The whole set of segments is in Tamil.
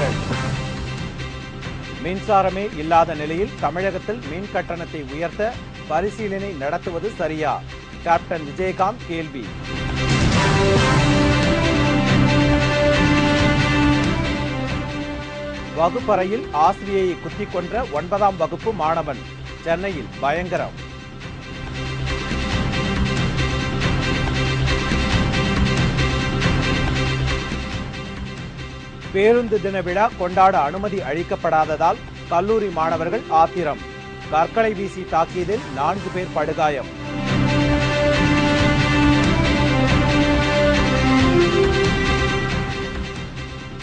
செய்திகள். மின்சாரமே இல்லாத நிலையில் தமிழகத்தில் மின் கட்டணத்தை உயர்த்த பரிசீலனை நடத்துவது சரியா? கேப்டன் விஜயகாந்த் கேள்வி. வகுப்பறையில் ஆசிரியையை குத்திக் கொன்ற 9ஆம் வகுப்பு மாணவன். சென்னையில் பயங்கரம். பேருந்து தின விழா கொண்டாட அனுமதி அளிக்கப்படாததால் கல்லூரி மாணவர்கள் ஆத்திரம். கற்களை வீசி தாக்கியதில் 4 பேர் படுகாயம்.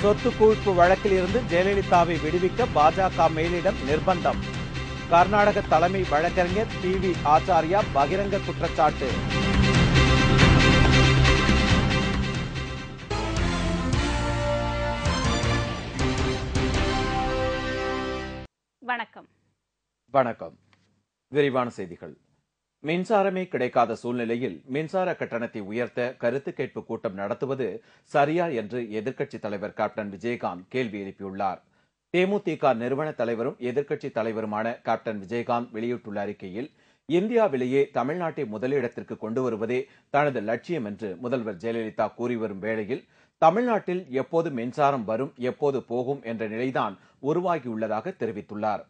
சொத்து குவிப்பு வழக்கில் இருந்து ஜெயலலிதாவை விடுவிக்க பாஜக மேலிடம் நிர்பந்தம். கர்நாடக தலைமை வழக்கறிஞர் டி.வி. ஆச்சாரியா பகிரங்க குற்றச்சாட்டு. வணக்கம். விரிவான செய்திகள். மின்சாரமே கிடைக்காத சூழ்நிலையில் மின்சார கட்டணத்தை உயர்த்த கருத்து கேட்பு கூட்டம் நடத்துவது சரியா என்று எதிர்க்கட்சித் தலைவர் கேப்டன் விஜயகாந்த் கேள்வி எழுப்பியுள்ளார். தேமுதிக நிறுவன தலைவரும் எதிர்க்கட்சித் தலைவருமான கேப்டன் விஜயகாந்த் வெளியிட்டுள்ள அறிக்கையில், இந்தியாவிலேயே தமிழ்நாட்டை முதலிடத்திற்கு கொண்டு வருவதே தனது லட்சியம் என்று முதல்வர் ஜெயலலிதா கூறி வரும் வேளையில், தமிழ்நாட்டில் எப்போது மின்சாரம் வரும், எப்போது போகும் என்ற நிலைதான் உருவாகியுள்ளதாக தெரிவித்துள்ளார்.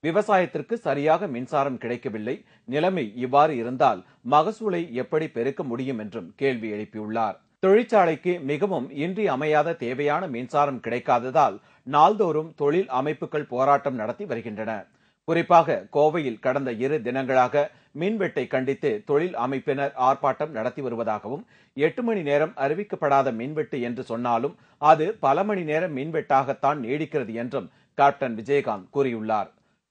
விவசாயத்திற்கு சரியாக மின்சாரம் கிடைக்கவில்லை. நிலைமை இவ்வாறு இருந்தால் மகசூலை எப்படி பெருக்க முடியும் என்றும் கேள்வி எழுப்பியுள்ளார். தொழிற்சாலைக்கு மிகவும் இன்றியமையாத தேவையான மின்சாரம் கிடைக்காததால் நாள்தோறும் தொழில் அமைப்புகள் போராட்டம் நடத்தி வருகின்றன. குறிப்பாக கோவையில் கடந்த 2 தினங்களாக மின்வெட்டை கண்டித்து தொழில் அமைப்பினர் ஆர்ப்பாட்டம் நடத்தி வருவதாகவும், 8 மணி நேரம் அறிவிக்கப்படாத மின்வெட்டு என்று சொன்னாலும் அது பல மணி நேரம் மின்வெட்டாகத்தான் நீடிக்கிறது என்றும் கேப்டன் விஜயகாந்த் கூறியுள்ளார்.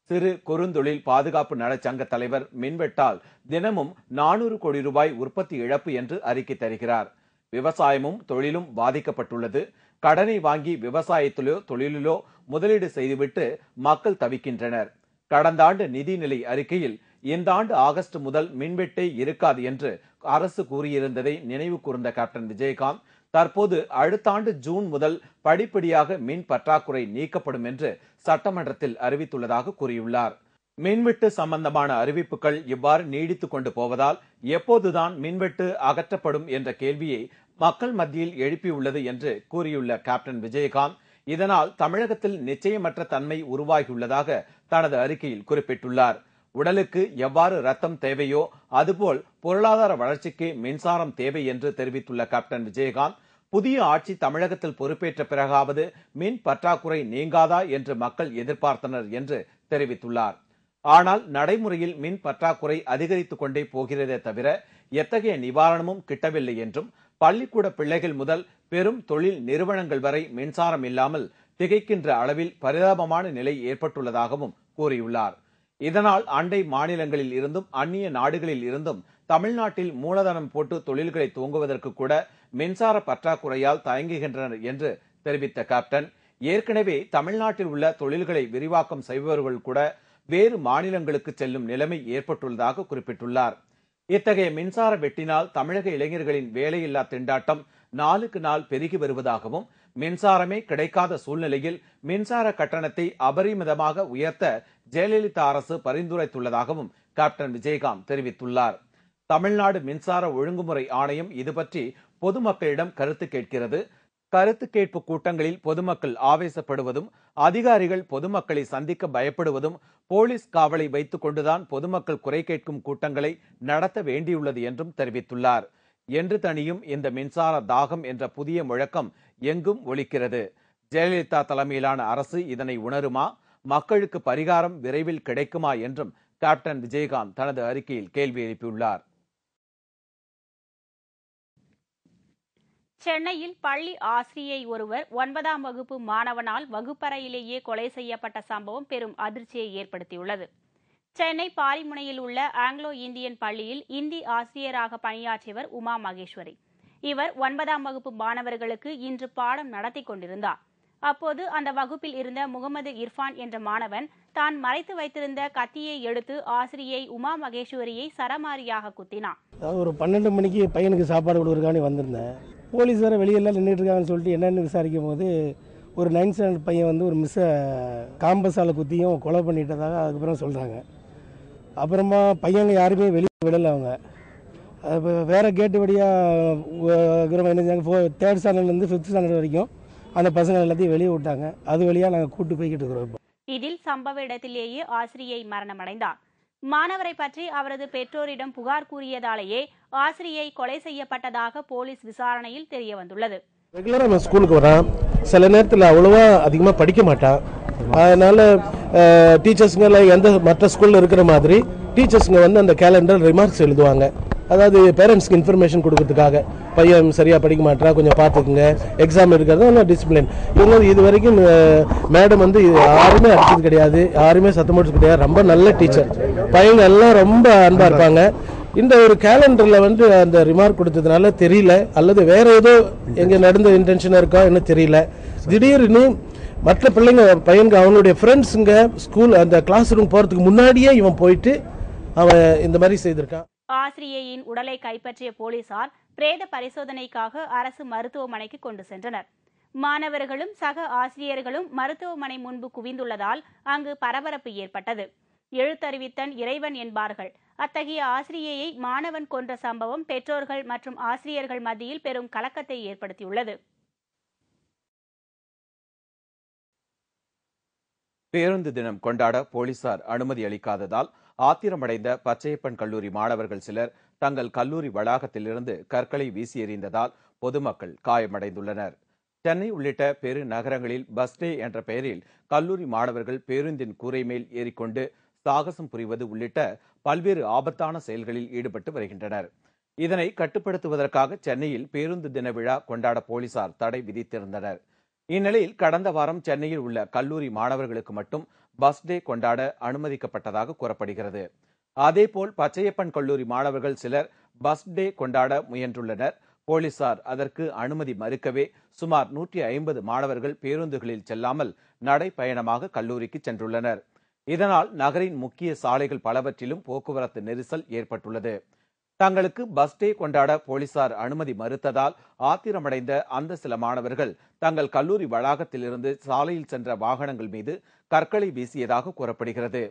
சிறு குறுந்தொழில் பாதுகாப்பு நலச்சங்க தலைவர் மின்வெட்டால் தினமும் 400 கோடி ரூபாய் உற்பத்தி இழப்பு என்று அறிக்கை தருகிறார். விவசாயமும் தொழிலும் பாதிக்கப்பட்டுள்ளது. கடனை வாங்கி விவசாயத்திலோ தொழிலிலோ முதலீடு செய்துவிட்டு மக்கள் தவிக்கின்றனர். கடந்த ஆண்டு நிதிநிலை அறிக்கையில் இந்த ஆண்டு ஆகஸ்ட் முதல் மின்வெட்டே இருக்காது என்று அரசு கூறியிருந்ததை நினைவு கூர்ந்த கேப்டன் விஜயகாந்த், தற்போது அடுத்த ஆண்டு ஜூன் முதல் படிப்படியாக மின் பற்றாக்குறை நீக்கப்படும் என்று சட்டமன்றத்தில் அறிவித்துள்ளதாக கூறியுள்ளார். மின்வெட்டு சம்பந்தமான அறிவிப்புகள் இவ்வாறு நீடித்துக் கொண்டு போவதால் எப்போதுதான் மின்வெட்டு அகற்றப்படும் என்ற கேள்வியை மக்கள் மத்தியில் எழுப்பியுள்ளது என்று கூறியுள்ள கேப்டன் விஜயகாந்த், இதனால் தமிழகத்தில் நிச்சயமற்ற தன்மை உருவாகியுள்ளதாக தனது அறிக்கையில் குறிப்பிட்டுள்ளார். உடலுக்கு எவ்வாறு ரத்தம் தேவையோ அதுபோல் பொருளாதார வளர்ச்சிக்கு மின்சாரம் தேவை என்று தெரிவித்துள்ள கேப்டன் விஜயகாந்த், புதிய ஆட்சி தமிழகத்தில் பொறுப்பேற்ற பிறகாவது மின் பற்றாக்குறை நீங்காதா என்று மக்கள் எதிர்பார்த்தனர் என்று தெரிவித்துள்ளார். ஆனால் நடைமுறையில் மின் பற்றாக்குறை அதிகரித்துக் கொண்டே போகிறதே தவிர எத்தகைய நிவாரணமும் கிட்டவில்லை என்றும், பள்ளிக்கூட பிள்ளைகள் முதல் பெரும் தொழில் நிறுவனங்கள் வரை மின்சாரம் இல்லாமல் திகைக்கின்ற அளவில் பரிதாபமான நிலை ஏற்பட்டுள்ளதாகவும் கூறியுள்ளார். இதனால் அண்டை மாநிலங்களில் இருந்தும் அந்நிய நாடுகளில் இருந்தும் தமிழ்நாட்டில் மூலதனம் போட்டு தொழில்களை துவங்குவதற்கு கூட மின்சார பற்றாக்குறையால் தயங்குகின்றனர் என்று தெரிவித்த கேப்டன், ஏற்கனவே தமிழ்நாட்டில் உள்ள தொழில்களை விரிவாக்கம் செய்பவர்கள் கூட வேறு மாநிலங்களுக்கு செல்லும் நிலைமை ஏற்பட்டுள்ளதாக குறிப்பிட்டுள்ளார். இத்தகைய மின்சார வெட்டினால் தமிழக இளைஞர்களின் வேலையில்லா திண்டாட்டம் நாளுக்கு நாள் பெருகி வருவதாகவும், மின்சாரமே கிடைக்காத சூழ்நிலையில் மின்சார கட்டணத்தை அபரிமிதமாக உயர்த்த ஜெயலலிதா அரசு பரிந்துரைத்துள்ளதாகவும் கேப்டன் விஜயகாந்த் தெரிவித்துள்ளார். தமிழ்நாடு மின்சார ஒழுங்குமுறை ஆணையம் இதுபற்றி பொதுமக்களிடம் கருத்து கேட்கிறது. கருத்து கேட்பு கூட்டங்களில் பொதுமக்கள் ஆவேசப்படுவதும், அதிகாரிகள் பொதுமக்களை சந்திக்க பயப்படுவதும், போலீஸ் காவலை வைத்துக் கொண்டுதான் பொதுமக்கள் குறை கேட்கும் கூட்டங்களை நடத்த வேண்டியுள்ளது என்றும் தெரிவித்துள்ளார். என்று தனியும் இந்த மின்சார தாகம் என்ற புதிய முழக்கம் எங்கும் ஒலிக்கிறது. ஜெயலலிதா தலைமையிலான அரசு இதனை உணருமா? மக்களுக்கு பரிகாரம் விரைவில் கிடைக்குமா என்றும் கேப்டன் விஜயகாந்த் தனது அறிக்கையில் கேள்வி எழுப்பியுள்ளார். சென்னையில் பள்ளி ஆசிரியை ஒருவர் 9ஆம் வகுப்பு மாணவனால் வகுப்பறையிலேயே கொலை செய்யப்பட்ட சம்பவம் பெரும் அதிர்ச்சியை ஏற்படுத்தியுள்ளது. சென்னை பாரிமுனையில் உள்ள ஆங்கிலோ இந்தியன் பள்ளியில் இந்தி ஆசிரியராக பணியாற்றியவர் உமா மகேஸ்வரி. இவர் 9ஆம் வகுப்பு மாணவர்களுக்கு இன்று பாடம் நடத்தி கொண்டிருந்தார். அப்போது அந்த வகுப்பில் இருந்த முகமது இர்ஃபான் என்ற மாணவன் தான் மறைத்து வைத்திருந்த கத்தியை எடுத்து ஆசிரியை உமா மகேஸ்வரியை சரமாரியாக குத்தினான். ஒரு 12 மணிக்கு பையனுக்கு சாப்பாடு கொடுக்குறக்காண்டி வந்திருந்தேன். போலீஸ் வேறு வெளியெல்லாம் நின்றுட்டு இருக்காங்கன்னு சொல்லிட்டு என்னென்னு விசாரிக்கும் போது ஒரு 9th ஸ்டாண்டர்ட் பையன் வந்து ஒரு மிஸ்ஸை காம்பஸால் குத்தியும் கொலை பண்ணிட்டதாக அதுக்கப்புறம் சொல்கிறாங்க. அப்புறமா பையங்க யாருமே வெளியே விடலை. அவங்க அது வேறு கேட்டு வழியாக என்ன செஞ்சாங்க, 3rd ஸ்டாண்டர்ட்லேருந்து 5th ஸ்டாண்டர்ட் வரைக்கும் அந்த பசங்க எல்லாத்தையும் வெளியே விட்டாங்க. அது வழியாக நாங்கள் கூட்டு போய்கிட்டு இருக்கிறோம். இப்போ இதில் சம்பவ இடத்திலேயே ஆசிரியை மரணமடைந்தார். மாணவரை பற்றி அவரது பெற்றோரிடம் புகார் கூறியதாலேயே ஆசிரியை கொலை செய்யப்பட்டதாக போலீஸ் விசாரணையில் தெரிய வந்துள்ளது. ரெகுலராக நம்ம ஸ்கூலுக்கு வரான், சில நேரத்தில் அவ்வளோவா அதிகமாக படிக்க மாட்டான். அதனால் டீச்சர்ஸுங்கெல்லாம் எந்த மற்ற ஸ்கூலில் இருக்கிற மாதிரி டீச்சர்ஸுங்க வந்து அந்த கேலண்டர் ரிமார்க்ஸ் எழுதுவாங்க. அதாவது பேரண்ட்ஸ்க்கு இன்ஃபர்மேஷன் கொடுக்கறதுக்காக, பையன் சரியாக படிக்க மாட்டா, கொஞ்சம் பார்த்துக்குங்க, எக்ஸாம் இருக்கிறது டிசிப்ளின். இவங்க இது வரைக்கும் மேடம் வந்து யாருமே அடிச்சது கிடையாது, யாருமே சத்தம் போட்டு கிடையாது. ரொம்ப நல்ல டீச்சர், பையங்க எல்லாம் ரொம்ப அன்பாக இருப்பாங்க. இந்த ஒரு கேலண்டரில் வந்து அந்த ரிமார்க் கொடுத்ததுனால தெரியல, அல்லது வேற ஏதோ எங்கே நடந்த இன்டென்ஷனாக இருக்கா என்ன தெரியல. திடீர்னு மற்ற பிள்ளைங்க பையனுக்கு அவனுடைய ஃப்ரெண்ட்ஸுங்க ஸ்கூல் அந்த கிளாஸ் ரூம் போகிறதுக்கு முன்னாடியே இவன் போயிட்டு அவன் இந்த மாதிரி செய்திருக்கான். ஆசிரியையின் உடலை கைப்பற்றிய போலீசார் பிரேத பரிசோதனைக்காக அரசு மருத்துவமனைக்கு கொண்டு சென்றனர். மாணவர்களும் சக ஆசிரியர்களும் மருத்துவமனை முன்பு குவிந்துள்ளதால் அங்கு பரபரப்பு ஏற்பட்டது. எழுத்தறிவித்தன் இறைவன் என்பார்கள். அத்தகைய ஆசிரியையை மாணவன் கொன்ற சம்பவம் பெற்றோர்கள் மற்றும் ஆசிரியர்கள் மத்தியில் பெரும் கலக்கத்தை ஏற்படுத்தியுள்ளது. பேருந்து தினம் கொண்டாட போலீசார் அனுமதி அளிக்காததால் ஆத்திரமடைந்த பச்சையப்பன் கல்லூரி மாணவர்கள் சிலர் தங்கள் கல்லூரி வளாகத்திலிருந்து கற்களை வீசி எறிந்ததால் பொதுமக்கள் காயமடைந்துள்ளனர். சென்னை உள்ளிட்ட பெரு நகரங்களில் பஸ் டே என்ற பெயரில் கல்லூரி மாணவர்கள் பேருந்தின் கூரை மேல் ஏறிக்கொண்டு சாகசம் புரிவது உள்ளிட்ட பல்வேறு ஆபத்தான செயல்களில் ஈடுபட்டு வருகின்றனர். இதனை கட்டுப்படுத்துவதற்காக சென்னையில் பேருந்து தின விழா கொண்டாட போலீசார் தடை விதித்திருந்தனர். இந்நிலையில் கடந்த வாரம் சென்னையில் உள்ள கல்லூரி மாணவர்களுக்கு மட்டும் பஸ் டே கொண்டாட அனுமதிக்கப்பட்டதாக கூறப்படுகிறது. அதேபோல் பச்சையப்பன் கல்லூரி மாணவர்கள் சிலர் பஸ் டே கொண்டாட முயன்றுள்ளனர். போலீசார் அதற்கு அனுமதி மறுக்கவே சுமார் 150 மாணவர்கள் பேருந்துகளில் செல்லாமல் நடைப்பயணமாக கல்லூரிக்கு சென்றுள்ளனர். இதனால் நகரின் முக்கிய சாலைகள் பலவற்றிலும் போக்குவரத்து நெரிசல் ஏற்பட்டுள்ளது. தங்களுக்கு பஸ் டே கொண்டாட போலீசார் அனுமதி மறுத்ததால் ஆத்திரமடைந்த அந்த சில மாணவர்கள் தங்கள் கல்லூரி வளாகத்திலிருந்து சாலையில் சென்ற வாகனங்கள் மீது கற்களை வீசியதாக கூறப்படுகிறது.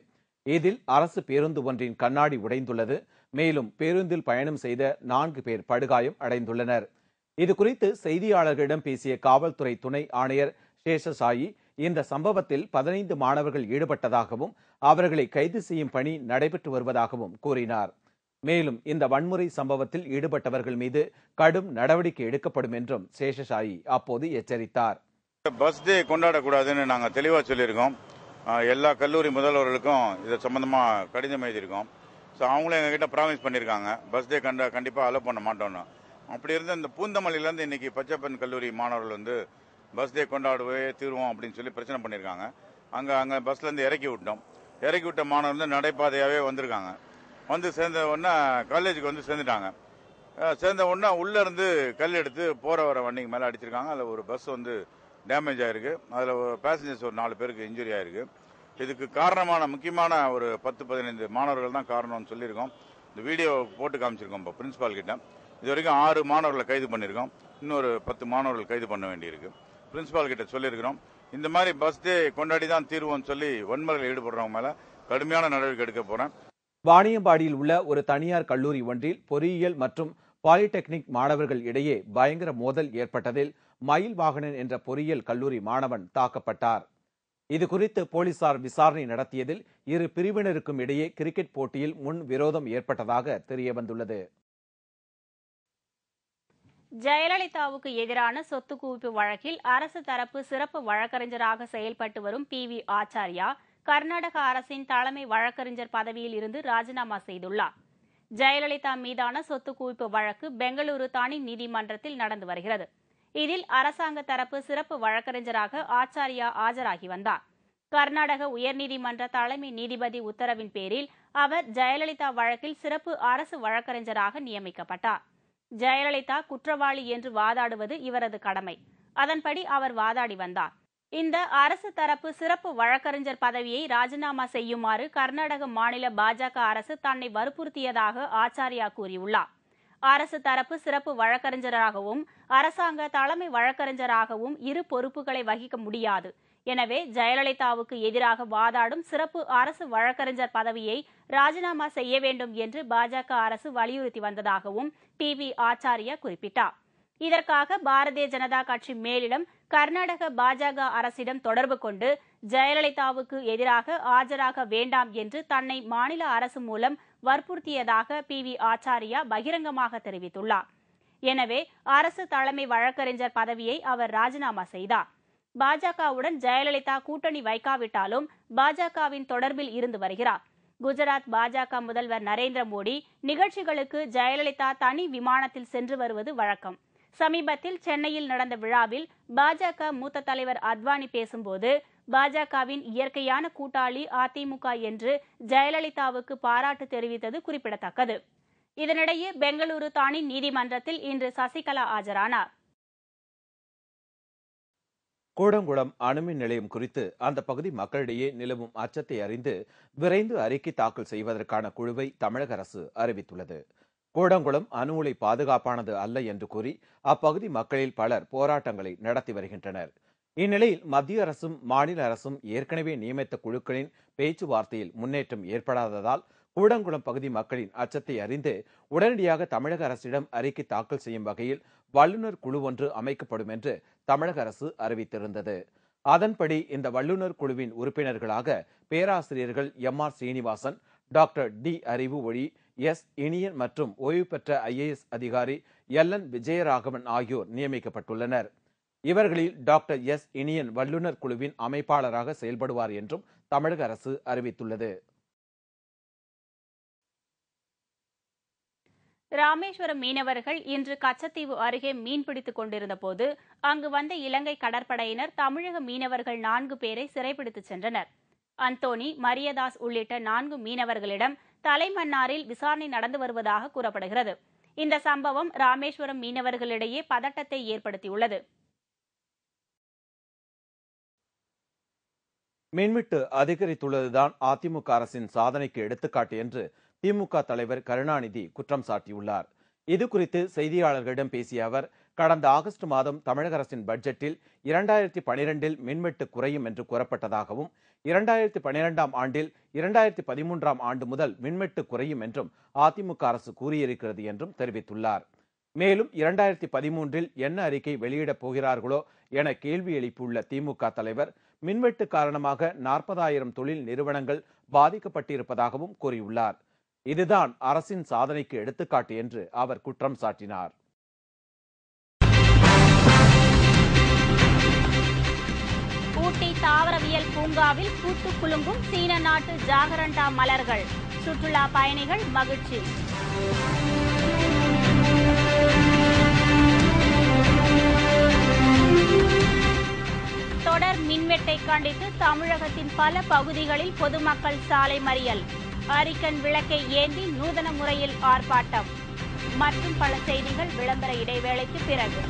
இதில் அரசு பேருந்து ஒன்றின் கண்ணாடி உடைந்துள்ளது. மேலும் பேருந்தில் பயணம் செய்த 4 பேர் படுகாயம் அடைந்துள்ளனர். இதுகுறித்து செய்தியாளர்களிடம் பேசிய காவல்துறை துணை ஆணையர் சேஷசாயி இந்த சம்பவத்தில் 15 மாணவர்கள் ஈடுபட்டதாகவும் அவர்களை கைது செய்யும் பணி நடைபெற்று வருவதாகவும் கூறினார். மேலும் இந்த வன்முறை சம்பவத்தில் ஈடுபட்டவர்கள் மீது கடும் நடவடிக்கை எடுக்கப்படும் என்றும் சேஷசாயி அப்போது எச்சரித்தார். பஸ் டே கொண்டாடக்கூடாதுன்னு நாங்கள் தெளிவாக சொல்லியிருக்கோம். எல்லா கல்லூரி முதல்வர்களுக்கும் இது சம்பந்தமாக கடிதம் எழுதியிருக்கோம். ஸோ அவங்களும் எங்ககிட்ட ப்ராமிஸ் பண்ணியிருக்காங்க, பஸ் டே கண்டிப்பாக அலோவ் பண்ண மாட்டோம்னு. அப்படி இருந்து இந்த பூந்தமல்லியிலேருந்து இன்னைக்கு பச்சைப்பன் கல்லூரி மாணவர்கள் வந்து பஸ் டே கொண்டாடவே தீர்வோம் அப்படின்னு சொல்லி பிரச்சனை பண்ணியிருக்காங்க. அங்கே பஸ்லேருந்து இறக்கி விட்டோம். இறக்கி விட்ட மாணவர் வந்து நடைபாதையாகவே வந்திருக்காங்க. வந்து சேர்ந்த உடனே காலேஜுக்கு வந்து சேர்ந்துட்டாங்க. சேர்ந்த உடனே உள்ளேருந்து கல் எடுத்து போகிற வர வண்டிக்கு மேலே அடிச்சிருக்காங்க. அதில் ஒரு பஸ் வந்து டேமேஜ் ஆகிருக்கு. அதில் பேசஞ்சர்ஸ் ஒரு 4 பேருக்கு இன்ஜுரி ஆகிருக்கு. இதுக்கு காரணமான முக்கியமான ஒரு 10-15 மாணவர்கள் தான் காரணம்னு சொல்லியிருக்கோம். இந்த வீடியோ போட்டு காமிச்சிருக்கோம் இப்போ பிரின்சிபால் கிட்ட. இது வரைக்கும் 6 மாணவர்களை கைது பண்ணியிருக்கோம். இன்னொரு 10 மாணவர்கள் கைது பண்ண வேண்டியிருக்கு. பிரின்சிபால் கிட்ட சொல்லியிருக்கிறோம், இந்த மாதிரி பஸ் டே கொண்டாடி தான் தீர்வோம்னு சொல்லி வன்முறையில் ஈடுபடுறவங்க மேலே கடுமையான நடவடிக்கை எடுக்க போகிறேன். வாணியம்பாடியில் உள்ள ஒரு தனியார் கல்லூரி ஒன்றில் பொறியியல் மற்றும் பாலிடெக்னிக் மாணவர்கள் இடையே பயங்கர மோதல் ஏற்பட்டதில் மயில் வாகனன் என்ற பொறியியல் கல்லூரி மாணவன் தாக்கப்பட்டார். இதுகுறித்து போலீசார் விசாரணை நடத்தியதில் இரு பிரிவினருக்கும் இடையே கிரிக்கெட் போட்டியில் முன் விரோதம் ஏற்பட்டதாக தெரியவந்துள்ளது. ஜெயலலிதாவுக்கு எதிரான சொத்து குவிப்பு வழக்கில் அரசு தரப்பு சிறப்பு வழக்கறிஞராக செயல்பட்டு வரும் PV ஆச்சாரியா கர்நாடக அரசின் தலைமை வழக்கறிஞர் பதவியில் இருந்து ராஜினாமா செய்துள்ளார். ஜெயலலிதா மீதான சொத்து குவிப்பு வழக்கு பெங்களூரு தனி நீதிமன்றத்தில் நடந்து வருகிறது. இதில் அரசாங்க தரப்பு சிறப்பு வழக்கறிஞராக ஆச்சாரியா ஆஜராகி வந்தார். கர்நாடக உயர்நீதிமன்ற தலைமை நீதிபதி உத்தரவின் பேரில் அவர் ஜெயலலிதா வழக்கில் சிறப்பு அரசு வழக்கறிஞராக நியமிக்கப்பட்டார். ஜெயலலிதா குற்றவாளி என்று வாதாடுவது இவரது கடமை. அதன்படி அவர் வாதாடி வந்தார். இந்த அரசு தரப்பு சிறப்பு வழக்கறிஞர் பதவியை ராஜினாமா செய்யுமாறு கர்நாடக மாநில பாஜக அரசு தன்னை வற்புறுத்தியதாக ஆச்சாரியா கூறியுள்ளார். அரசு தரப்பு சிறப்பு வழக்கறிஞராகவும் அரசாங்க தலைமை வழக்கறிஞராகவும் இரு பொறுப்புகளை வகிக்க முடியாது. எனவே ஜெயலலிதாவுக்கு எதிராக வாதாடும் சிறப்பு அரசு வழக்கறிஞர் பதவியை ராஜினாமா செய்ய வேண்டும் என்று பாஜக அரசு வலியுறுத்தி வந்ததாகவும் டி.வி. ஆச்சாரியா குறிப்பிட்டார். இதற்காக பாரதிய ஜனதா கட்சி மேலிடம் கர்நாடக பாஜக அரசிடம் தொடர்பு கொண்டு ஜெயலலிதாவுக்கு எதிராக ஆஜராக வேண்டாம் என்று தன்னை மாநில அரசு மூலம் வற்புறுத்தியதாக பி.வி. ஆச்சாரியா பகிரங்கமாக தெரிவித்துள்ளார். எனவே அரசு தலைமை வழக்கறிஞர் பதவியை அவர் ராஜினாமா செய்தார். பாஜகவுடன் ஜெயலலிதா கூட்டணி வைக்காவிட்டாலும் பாஜகவின் தொடர்பில் இருந்து வருகிறார். குஜராத் பாஜக முதல்வர் நரேந்திர மோடி நிகழ்ச்சிகளுக்கு ஜெயலலிதா தனி விமானத்தில் சென்று வருவது வழக்கம். சமீபத்தில் சென்னையில் நடந்த விழாவில் பாஜக மூத்த தலைவர் அத்வானி பேசும்போது பாஜகவின் இயற்கையான கூட்டாளி அதிமுக என்று ஜெயலலிதாவுக்கு பாராட்டு தெரிவித்தது குறிப்பிடத்தக்கது. இதனிடையே பெங்களூரு தனி நீதிமன்றத்தில் இன்று சசிகலா ஆஜரானார். கூடங்குளம் அணுமின் நிலையம் குறித்து அந்த பகுதி மக்களிடையே நிலவும் அச்சத்தை அறிந்து விரைந்து அறிக்கை தாக்கல் செய்வதற்கான குழுவை தமிழக அரசு அறிவித்துள்ளது. கூடங்குளம் அணு உலை பாதுகாப்பானது அல்ல என்று கூறி அப்பகுதி மக்களில் பலர் போராட்டங்களை நடத்தி வருகின்றனர். இந்நிலையில் மத்திய அரசும் மாநில அரசும் ஏற்கனவே நியமித்த குழுக்களின் பேச்சுவார்த்தையில் முன்னேற்றம் ஏற்படாததால் கூடங்குளம் பகுதி மக்களின் அச்சத்தை அறிந்து உடனடியாக தமிழக அரசிடம் அறிக்கை தாக்கல் செய்யும் வகையில் வல்லுநர் குழு ஒன்று அமைக்கப்படும் என்று தமிழக அரசு அறிவித்திருந்தது. அதன்படி இந்த வல்லுநர் குழுவின் உறுப்பினர்களாக பேராசிரியர்கள் எம்.ஆர். Srinivasan, doctor D. அறிவு ஒளி, எஸ். இனியன் மற்றும் ஓய்வு பெற்ற IAS அதிகாரி எல்.என். விஜயராகவன் ஆகியோர் நியமிக்கப்பட்டுள்ளனர். இவர்களில் டாக்டர் எஸ். இனியன் வல்லுநர் குழுவின் அமைப்பாளராக செயல்படுவார் என்றும் தமிழக அரசு அறிவித்துள்ளது. ராமேஸ்வரம் மீனவர்கள் இன்று கச்சத்தீவு அருகே மீன்பிடித்துக் கொண்டிருந்த போது அங்கு வந்த இலங்கை கடற்படையினர் தமிழக மீனவர்கள் 4 பேரை சிறைப்பிடித்துச் சென்றனர். அந்தோணி, மரியதாஸ் உள்ளிட்ட 4 மீனவர்களிடம் தலைமன்னாரில் விசாரணை நடந்து வருவதாக கூறப்படுகிறது. இந்த சம்பவம் ராமேஸ்வரம் மீனவர்களிடையே பதட்டத்தை ஏற்படுத்தியுள்ளது. மின்வெட்டு அதிகரித்துள்ளதுதான் அதிமுக அரசின் சாதனைக்கு எடுத்துக்காட்டு என்று திமுக தலைவர் கருணாநிதி குற்றம் சாட்டியுள்ளார். இது குறித்து செய்தியாளர்களிடம் பேசிய அவர், கடந்த ஆகஸ்ட் மாதம் தமிழக அரசின் பட்ஜெட்டில் 2012இல் மின்வெட்டு குறையும் என்று கூறப்பட்டதாகவும் 2012ஆம் ஆண்டில் 2013ஆம் ஆண்டு முதல் மின்வெட்டு குறையும் என்றும் அதிமுக அரசு கூறியிருக்கிறது என்றும் தெரிவித்துள்ளார். மேலும் 2013இல் என்ன அறிக்கை வெளியிடப் போகிறார்களோ என கேள்வி எழுப்பியுள்ள திமுக தலைவர், மின்வெட்டு காரணமாக 40,000 தொழில் நிறுவனங்கள் பாதிக்கப்பட்டிருப்பதாகவும் கூறியுள்ளார். இதுதான் அரசின் சாதனைக்கு எடுத்துக்காட்டு என்று அவர் குற்றம் சாட்டினார். ஊட்டி தாவரவியல் பூங்காவில் பூத்து குலுங்கும் சீன நாட்டு ஜாகரண்டா மலர்கள், சுற்றுலா பயணிகள் மகிழ்ச்சி. தொடர் மின்வெட்டை கண்டித்து தமிழகத்தின் பல பகுதிகளில் பொதுமக்கள் சாலை மறியல், அரிக்கன் விளக்கை ஏந்தி நூதன முறையில் ஆர்ப்பாட்டம் மற்றும் பல செய்திகள் விளம்பர இடைவேளைக்கு பிறகு.